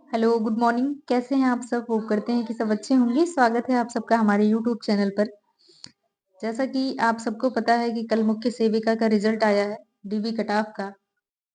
Hello, good morning. कैसे हैं आप सब? होप करते हैं कि सब अच्छे होंगे। स्वागत है आप सबका हमारे यूट्यूब चैनल पर। जैसा कि आप सबको पता है कि कल मुख्य सेविका का रिजल्ट आया है, डीबी कट ऑफ का।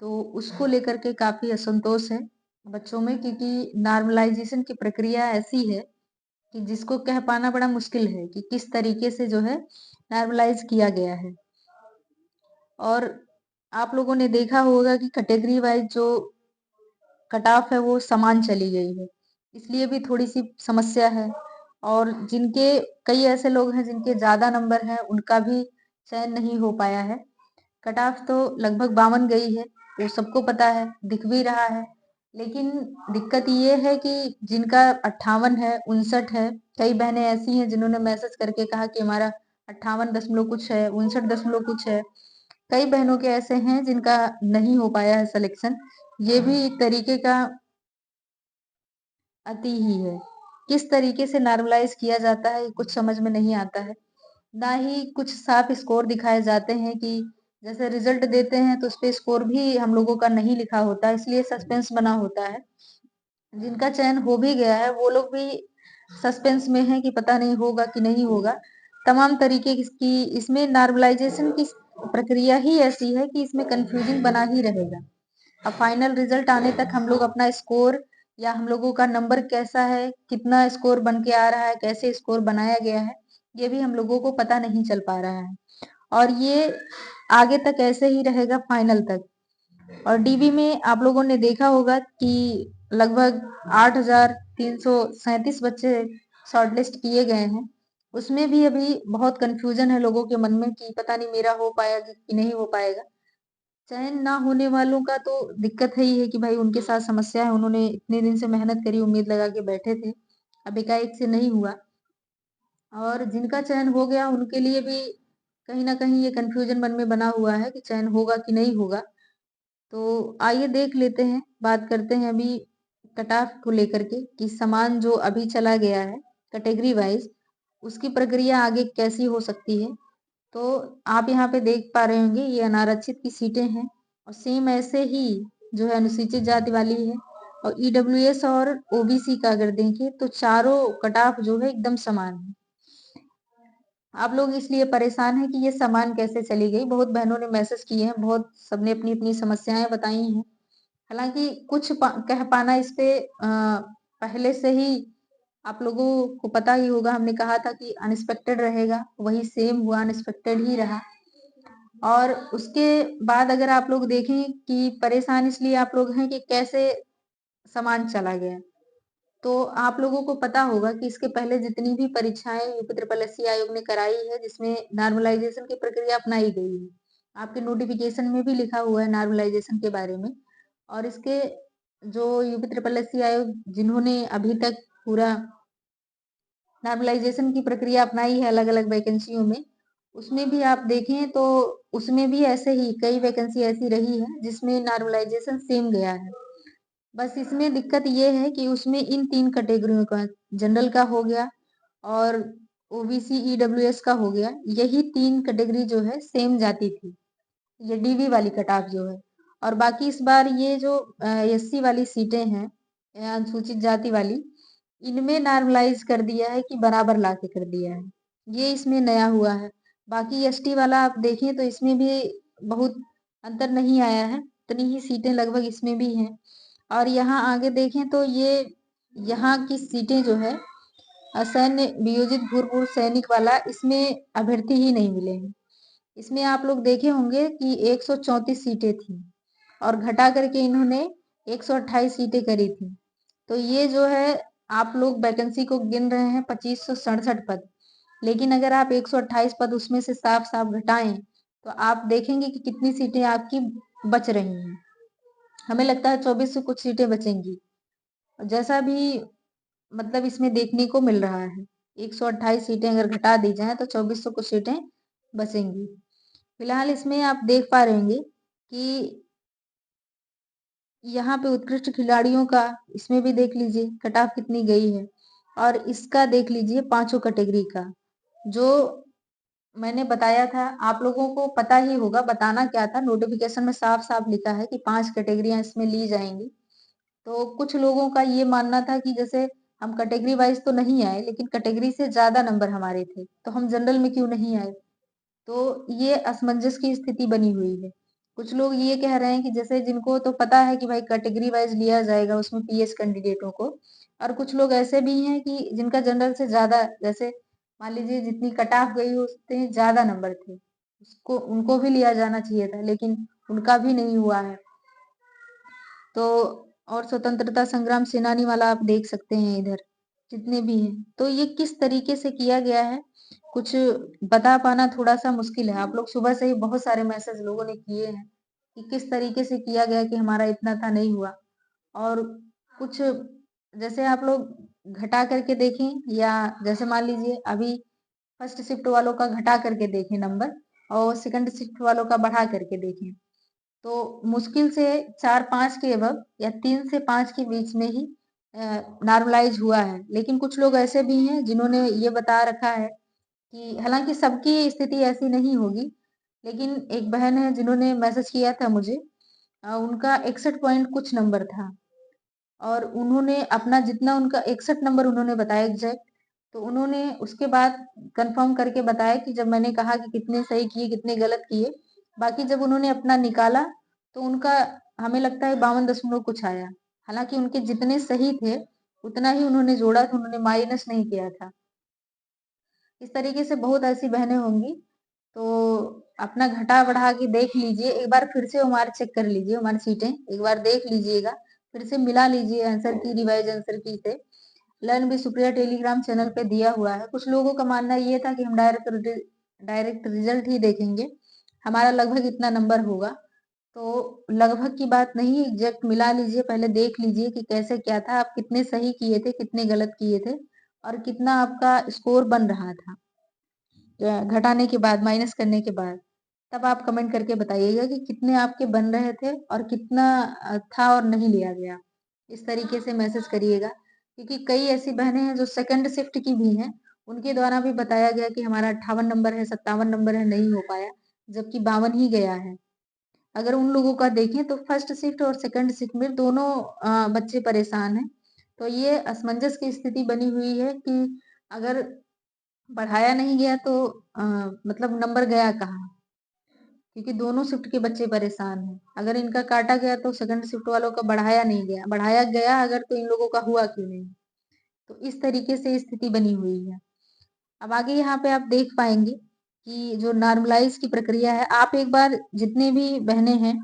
तो उसको लेकर के काफ़ी असंतोष है बच्चों में, क्योंकि नॉर्मलाइज़ेशन की प्रक्रिया ऐसी है कि जिसको कह पाना बड़ा मुश्किल है कि किस तरीके से जो है नॉर्मलाइज़ किया गया है। और आप लोगों ने देखा होगा कि कैटेगरी वाइज़ जो कट ऑफ है वो समान चली गई है, इसलिए भी थोड़ी-सी समस्या है। और जिनके कई ऐसे लोग हैं जिनके ज़्यादा नंबर हैं, उनका भी चयन नहीं हो पाया है। कट ऑफ तो लगभग 52 गई है, वो सबको पता है, दिख भी रहा है। लेकिन दिक्कत ये है कि जिनका 58 है, 59 है, कई बहनें ऐसी हैं जिन्होंने मैसेज करके कहा कि हमारा 58 दशमलव कुछ है, 59 दशमलव कुछ है। कई बहनों के ऐसे हैं जिनका नहीं हो पाया है सिलेक्शन। ये भी एक तरीके का अति ही है। किस तरीके से नॉर्मलाइज़ किया जाता है, ये कुछ समझ में नहीं आता है। ना ही कुछ साफ स्कोर दिखाए जाते हैं कि जैसे रिजल्ट देते हैं तो उसपे स्कोर भी हम लोगों का नहीं लिखा होता, इसलिए सस्पेंस बना होता है। जिनका चयन हो भी गया है, वो लोग भी सस्पेंस में हैं कि पता नहीं होगा कि नहीं होगा। तमाम तरीके की इसमें नॉर्मलाइज़ेशन की प्रक्रिया ही ऐसी है कि इसमें कन्फ्यूज़िंग बना ही रहेगा। अब फाइनल रिजल्ट आने तक हम लोग अपना स्कोर या हम लोगों का नंबर कैसा है, कितना स्कोर बन के आ रहा है, कैसे स्कोर बनाया गया है, ये भी हम लोगों को पता नहीं चल पा रहा है। और ये आगे तक ऐसे ही रहेगा फाइनल तक। और डीबी में आप लोगों ने देखा होगा कि लगभग 8,337 बच्चे शॉर्टलिस्ट किए गए हैं। उसमें भी अभी बहुत कन्फ्यूजन है लोगों के मन में कि पता नहीं मेरा हो पाएगा कि नहीं हो पाएगा। चयन ना होने वालों का तो दिक्कत है ही है कि भाई उनके साथ समस्या है, उन्होंने इतने दिन से मेहनत करी, उम्मीद लगा के बैठे थे, अब एकाएक से नहीं हुआ। और जिनका चयन हो गया उनके लिए भी कहीं न कहीं ये कन्फ्यूजन मन में बना हुआ है कि चयन होगा कि नहीं होगा। तो आइए देख लेते हैं, बात करते हैं अभी कट ऑफ को लेकर के कि समान जो अभी चला गया है कैटेगरी वाइज़, उसकी प्रक्रिया आगे कैसी हो सकती है। तो आप यहाँ पे देख पा रहे होंगे ये अनारक्षित की सीटें हैं और सेम ऐसे ही जो है अनुसूचित जाति वाली है। और ईडब्ल्यूएस और ओबीसी का अगर देखें तो चारों कट ऑफ जो है एकदम समान है। आप लोग इसलिए परेशान हैं कि ये सामान कैसे चली गई। बहुत बहनों ने मैसेज किए हैं, बहुत सबने अपनी-अपनी समस्याएँ बताई हैं। हालाँकि कुछ कह पाना इस पे पहले से ही आप लोगों को पता ही होगा, हमने कहा था कि अनएक्सपेक्टेड रहेगा, वही सेम हुआ, अनएक्सपेक्टेड ही रहा। और उसके बाद अगर आप लोग देखें कि परेशान इसलिए आप लोग हैं कि कैसे सामान चला गया। तो आप लोगों को पता होगा कि इसके पहले जितनी भी परीक्षाएँ यूपी ट्रिपल एससी आयोग ने कराई है, जिसमें नॉर्मलाइज़ेशन की प्रक्रिया अपनाई गई है। आपके नोटिफ़िकेशन में भी लिखा हुआ है नॉर्मलाइज़ेशन के बारे में। और इसके जो यूपी ट्रिपल एससी आयोग जिन्होंने अभी तक पूरा नॉर्मलाइज़ेशन की प्रक्रिया अपनाई है अलग-अलग वैकेंसियों में, उसमें भी आप देखें तो उसमें भी ऐसे ही कई वैकेंसी ऐसी रही है जिसमें नॉर्मलाइज़ेशन सेम गया है। बस इसमें दिक्कत ये है कि उसमें इन 3 कैटेगरियों का जनरल का हो गया और ओबीसी ईडब्ल्यूएस का हो गया, यही 3 कैटेगरी जो है सेम जाती थी। ये डीवी वाली कट ऑफ जो है। और बाकी इस बार ये जो एससी वाली सीटें हैं अनुसूचित जाति वाली, इनमें नॉर्मलाइज़ कर दिया है कि बराबर लाके कर दिया है। ये इसमें नया हुआ है। बाकी एसटी वाला आप देखें तो इसमें भी बहुत अंतर नहीं आया है, उतनी ही सीटें लगभग इसमें भी हैं। और यहाँ आगे देखें तो ये यहाँ की सीटें जो है सैन्य वियोजित भूतपूर्व सैनिक वाला, इसमें अभ्यर्थी ही नहीं मिले हैं। इसमें आप लोग देखे होंगे कि 134 सीटें थी और घटा करके इन्होंने 128 सीटें करी थी। तो ये जो है आप लोग वैकेंसी को गिन रहे हैं 2567 पद, लेकिन अगर आप 128 पद उसमें से साफ-साफ घटाएं तो आप देखेंगे कि कितनी सीटें आपकी बच रही हैं। हमें लगता है 24 से कुछ सीटें बचेंगी। जैसा भी मतलब इसमें देखने को मिल रहा है, 128 सीटें अगर घटा दी जाएँ तो 24 सौ कुछ सीटें बचेंगी। फिलहाल इसमें आप देख पा रहे होंगे कि यहाँ पे उत्कृष्ट खिलाड़ियों का इसमें भी देख लीजिए कट ऑफ कितनी गई है और इसका देख लीजिए पांचों कैटेगरी का। जो मैंने बताया था आप लोगों को पता ही होगा, बताना क्या था, नोटिफिकेशन में साफ साफ लिखा है कि 5 कैटेगरियां इसमें ली जाएंगी। तो कुछ लोगों का ये मानना था कि जैसे हम कैटेगरी वाइज़ तो नहीं आए, लेकिन कैटेगरी से ज़्यादा नंबर हमारे थे, तो हम जनरल में क्यों नहीं आए? तो ये असमंजस की स्थिति बनी हुई है। कुछ लोग ये कह रहे हैं कि जैसे जिनको तो पता है कि भाई कैटेगरी वाइज़ लिया जाएगा उसमें पीएस कैंडिडेटों को, और कुछ लोग ऐसे भी हैं कि जिनका जनरल से ज़्यादा, जैसे मान लीजिए जितनी कट ऑफ गई उससे ज़्यादा नंबर थे, उसको उनको भी लिया जाना चाहिए था, लेकिन उनका भी नहीं हुआ है। तो और स्वतंत्रता संग्राम सेनानी वाला आप देख सकते हैं इधर, जितने भी हैं। तो ये किस तरीके से किया गया है, कुछ बता पाना थोड़ा-सा मुश्किल है। आप लोग सुबह से ही बहुत सारे मैसेज लोगों ने किए हैं कि किस तरीके से किया गया कि हमारा इतना था, नहीं हुआ। और कुछ जैसे आप लोग घटा करके देखें, या जैसे मान लीजिए अभी फर्स्ट शिफ्ट वालों का घटा करके देखें नंबर, और सेकंड शिफ्ट वालों का बढ़ा करके देखें। तो मुश्किल से 4-5 के अबव या 3 से 5 के बीच में ही नॉर्मलाइज़ हुआ है। लेकिन कुछ लोग ऐसे भी हैं जिन्होंने ये बता रखा है कि हालाँकि सबकी स्थिति ऐसी नहीं होगी, लेकिन एक बहन है जिन्होंने मैसेज किया था मुझे, उनका 61 पॉइंट कुछ नंबर था, और उन्होंने अपना जितना उनका 61 नंबर उन्होंने बताया एग्ज़ैक्ट, तो उन्होंने उसके बाद कन्फर्म करके बताया कि जब मैंने कहा कि कितने सही किए, कितने गलत किए, बाकी जब उन्होंने अपना निकाला, तो उनका हमें लगता है 52 दशमलव कुछ आया। हालाँकि उनके जितने सही थे, उतना ही उन्होंने जोड़ा था, उन्होंने माइनस नहीं किया था। इस तरीके से बहुत ऐसी बहनें होंगी, तो अपना घटा-बढ़ा के देख लीजिए, एक बार फिर से ओमार चेक कर लीजिए, ओमार शीटें एक बार देख लीजिएगा, फिर से मिला लीजिए आंसर की, रिवाइज़ आंसर की से। Learn with Supriya Telegram channel पे दिया हुआ है। कुछ लोगों का मानना ये था कि हम डायरेक्ट रिजल्ट ही देखेंगे, हमारा लगभग इतना नंबर होगा। तो लगभग की बात नहीं, एग्ज़ैक्ट मिला लीजिए, पहले देख लीजिए कि कैसे क्या था, आप कितने सही किए थे, कितने गलत किए थे, और कितना आपका स्कोर बन रहा था। घटाने के बाद, माइनस करने के बाद, तब आप कमेंट करके बताइएगा कि कितने आपके बन रहे थे और कितना था और नहीं लिया गया। इस तरीके से मैसेज करिएगा, क्योंकि कई ऐसी बहनें हैं जो सेकंड शिफ्ट की भी हैं, उनके द्वारा भी बताया गया कि हमारा 58 नंबर है, 57 नंबर है, नहीं हो पाया, जबकि 52 ही गया है। अगर उन लोगों का देखें तो फर्स्ट शिफ्ट और सेकंड शिफ्ट में दोनों बच्चे परेशान हैं। तो ये असमंजस की स्थिति बनी हुई है कि अगर बढ़ाया नहीं गया तो अ, मतलब नंबर गया कहाँ? क्योंकि दोनों शिफ्ट के बच्चे परेशान हैं। अगर इनका काटा गया तो सेकंड शिफ्ट वालों का बढ़ाया नहीं गया, बढ़ाया गया अगर तो इन लोगों का हुआ क्यों नहीं? तो इस तरीके से स्थिति बनी हुई है। अब आगे यहाँ पे आप देख पाएँगे कि जो नॉर्मलाइज़ की प्रक्रिया है, आप एक बार जितने भी बहनें हैं,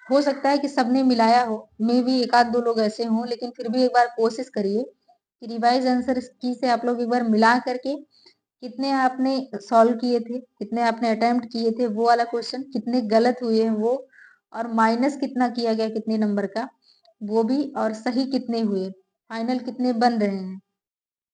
हो सकता है कि सबने मिलाया हो, मेबी 1 आध 2 लोग ऐसे हों, लेकिन फिर भी एक बार कोशिश करिए कि रिवाइज़ आंसर की से आप लोग एक बार मिला करके कितने आपने सॉल्व किए थे, कितने आपने अटेम्प्ट किए थे वो वाला क्वेश्चन, कितने गलत हुए हैं वो, और माइनस कितना किया गया कितने नंबर का, वो भी, और सही कितने हुए, फाइनल कितने बन रहे हैं,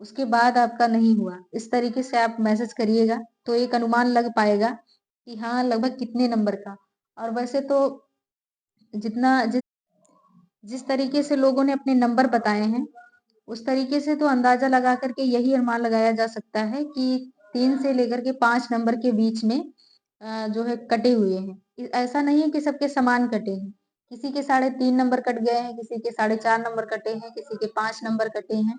उसके बाद आपका नहीं हुआ। इस तरीके से आप मैसेज करिएगा, तो एक अनुमान लग पाएगा कि हाँ, लगभग कितने नंबर का। और वैसे तो जितना जिस जिस तरीके से लोगों ने अपने नंबर बताए हैं, उस तरीके से तो अंदाज़ा लगा कर के यही अनुमान लगाया जा सकता है कि 3 से लेकर के 5 नंबर के बीच में जो है कटे हुए हैं। ऐसा नहीं है कि सबके समान कटे हैं। किसी के 3.5 नंबर कट गए हैं, किसी के 4.5 नंबर कटे हैं, किसी के 5 नंबर कटे हैं,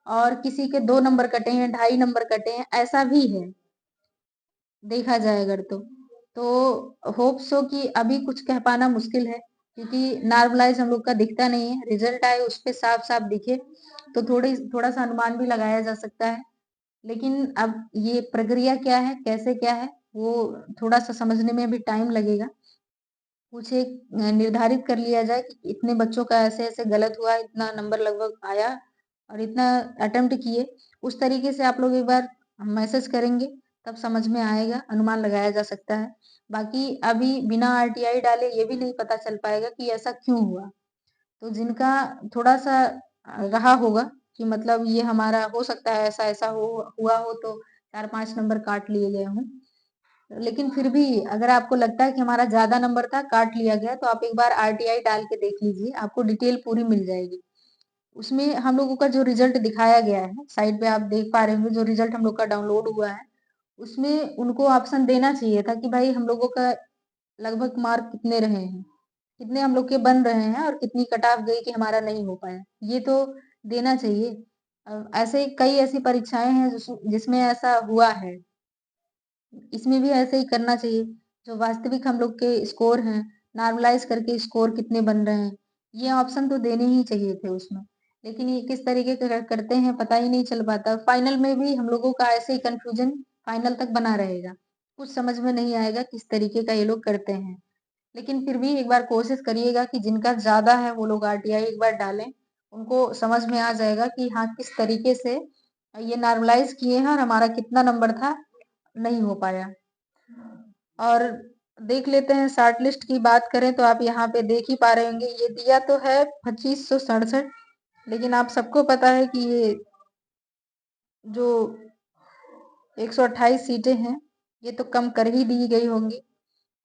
और किसी के 2 नंबर कटे हैं, 2.5 नंबर कटे हैं, ऐसा भी है, देखा जाए अगर तो। तो होप सो कि अभी कुछ कह पाना मुश्किल है, क्योंकि नॉर्मलाइज़ हम लोग का दिखता नहीं है, रिज़ल्ट आए उस पे साफ-साफ दिखे, तो थोड़ा-सा अनुमान भी लगाया जा सकता है। लेकिन अब ये प्रक्रिया क्या है, कैसे क्या है, वो थोड़ा-सा समझने में भी टाइम लगेगा। कुछ एक निर्धारित कर लिया जाए कि इतने बच्चों का ऐसे-ऐसे गलत हुआ, इतना नंबर लगभग आया और इतना अटेम्प्ट किए। उस तरीके से आप लोग एक बार मैसेज करेंगे, तब समझ में आएगा, अनुमान लगाया जा सकता है। बाकी अभी बिना आरटीआई डाले ये भी नहीं पता चल पाएगा कि ऐसा क्यों हुआ। तो जिनका थोड़ा-सा रहा होगा कि मतलब ये हमारा हो सकता है ऐसा-ऐसा हो हुआ हो, तो 4-5 नंबर काट लिए गए हों। लेकिन फिर भी अगर आपको लगता है कि हमारा ज़्यादा नंबर था, काट लिया गया, तो आप एक बार आरटीआई डाल के देख लीजिए, आपको डिटेल पूरी मिल जाएगी। उसमें हम लोगों का जो रिज़ल्ट दिखाया गया है, साइड पे आप देख पा रहे होंगे जो रिज़ल्ट हम लोग का डाउनलोड हुआ है, उसमें उनको ऑप्शन देना चाहिए था कि भाई हम लोगों का लगभग मार्क कितने रहे हैं। कितने हम लोग के बन रहे हैं और कितनी कट ऑफ गई कि हमारा नहीं हो पाया, ये तो देना चाहिए। ऐसे कई ऐसी परीक्षाएं हैं जिसमें ऐसा हुआ है, इसमें भी ऐसे ही करना चाहिए। जो वास्तविक हम लोग के स्कोर हैं, नॉर्मलाइज करके स्कोर कितने बन रहे हैं, ये ऑप्शन तो देने ही चाहिए थे उसमें। लेकिन ये किस तरीके का करते हैं पता ही नहीं चल पाता। फाइनल में भी हम लोगों का ऐसे ही कंफ्यूजन फाइनल तक बना रहेगा, कुछ समझ में नहीं आएगा किस तरीके का ये लोग करते हैं। लेकिन फिर भी एक बार कोशिश करिएगा कि जिनका ज्यादा है वो लोग आरटीआई एक बार डालें, उनको समझ में आ जाएगा कि हाँ किस तरीके से ये नॉर्मलाइज किए हैं और हमारा कितना नंबर था, नहीं हो पाया। और देख लेते हैं शॉर्ट लिस्ट की बात करें तो आप यहाँ पे देख ही पा रहे होंगे, ये दिया तो है 2567, लेकिन आप सबको पता है कि ये जो 128 सीटें हैं ये तो कम कर ही दी गई होंगी,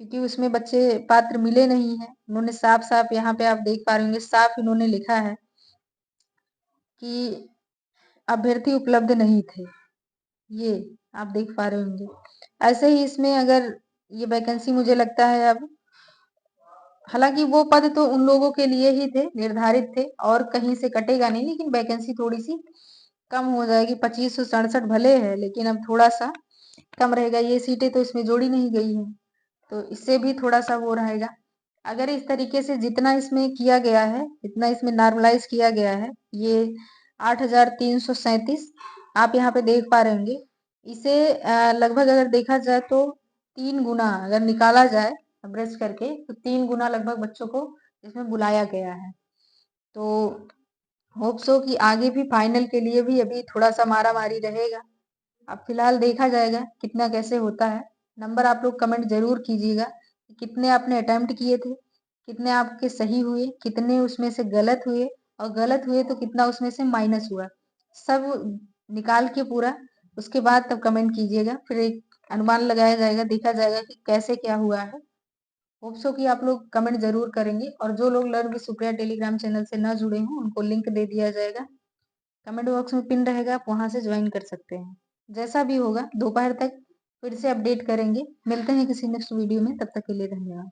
क्योंकि उसमें बच्चे पात्र मिले नहीं हैं। उन्होंने साफ साफ यहाँ पे आप देख पा रहे होंगे, साफ इन्होंने लिखा है कि अभ्यर्थी उपलब्ध नहीं थे, ये आप देख पा रहे होंगे। ऐसे ही इसमें अगर ये वैकेंसी मुझे लगता है अब, हालांकि वो पद तो उन लोगों के लिए ही थे, निर्धारित थे और कहीं से कटेगा नहीं, लेकिन वैकेंसी थोड़ी सी कम हो जाएगी। 2567 भले है लेकिन अब थोड़ा सा कम रहेगा, ये सीटें तो इसमें जोड़ी नहीं गई है, तो इससे भी थोड़ा सा वो रहेगा। अगर इस तरीके से जितना इसमें किया गया है, जितना इसमें नॉर्मलाइज किया गया है, ये 8337 आप यहाँ पे देख पा रहे होंगे, इसे लगभग अगर देखा जाए तो 3 गुना अगर निकाला जाए ब्रश करके तो 3 गुना लगभग बच्चों को इसमें बुलाया गया है। तो होप सो कि आगे भी फाइनल के लिए भी अभी थोड़ा सा मारा मारी रहेगा। अब फिलहाल देखा जाएगा कितना कैसे होता है। नंबर आप लोग कमेंट जरूर कीजिएगा कि कितने आपने अटेम्प्ट किए थे, कितने आपके सही हुए, कितने उसमें से गलत हुए, और गलत हुए तो कितना उसमें से माइनस हुआ, सब निकाल के पूरा उसके बाद तब कमेंट कीजिएगा। फिर एक अनुमान लगाया जाएगा, देखा जाएगा कि कैसे क्या हुआ है। होप सो कि आप लोग कमेंट जरूर करेंगे, और जो लोग learn with Supriya Telegram channel से न जुड़े हों उनको लिंक दे दिया जाएगा, कमेंट बॉक्स में पिन रहेगा, आप वहां से ज्वाइन कर सकते हैं। जैसा भी होगा दोपहर तक फिर से अपडेट करेंगे। मिलते हैं किसी नेक्स्ट वीडियो में, तब तक के लिए धन्यवाद।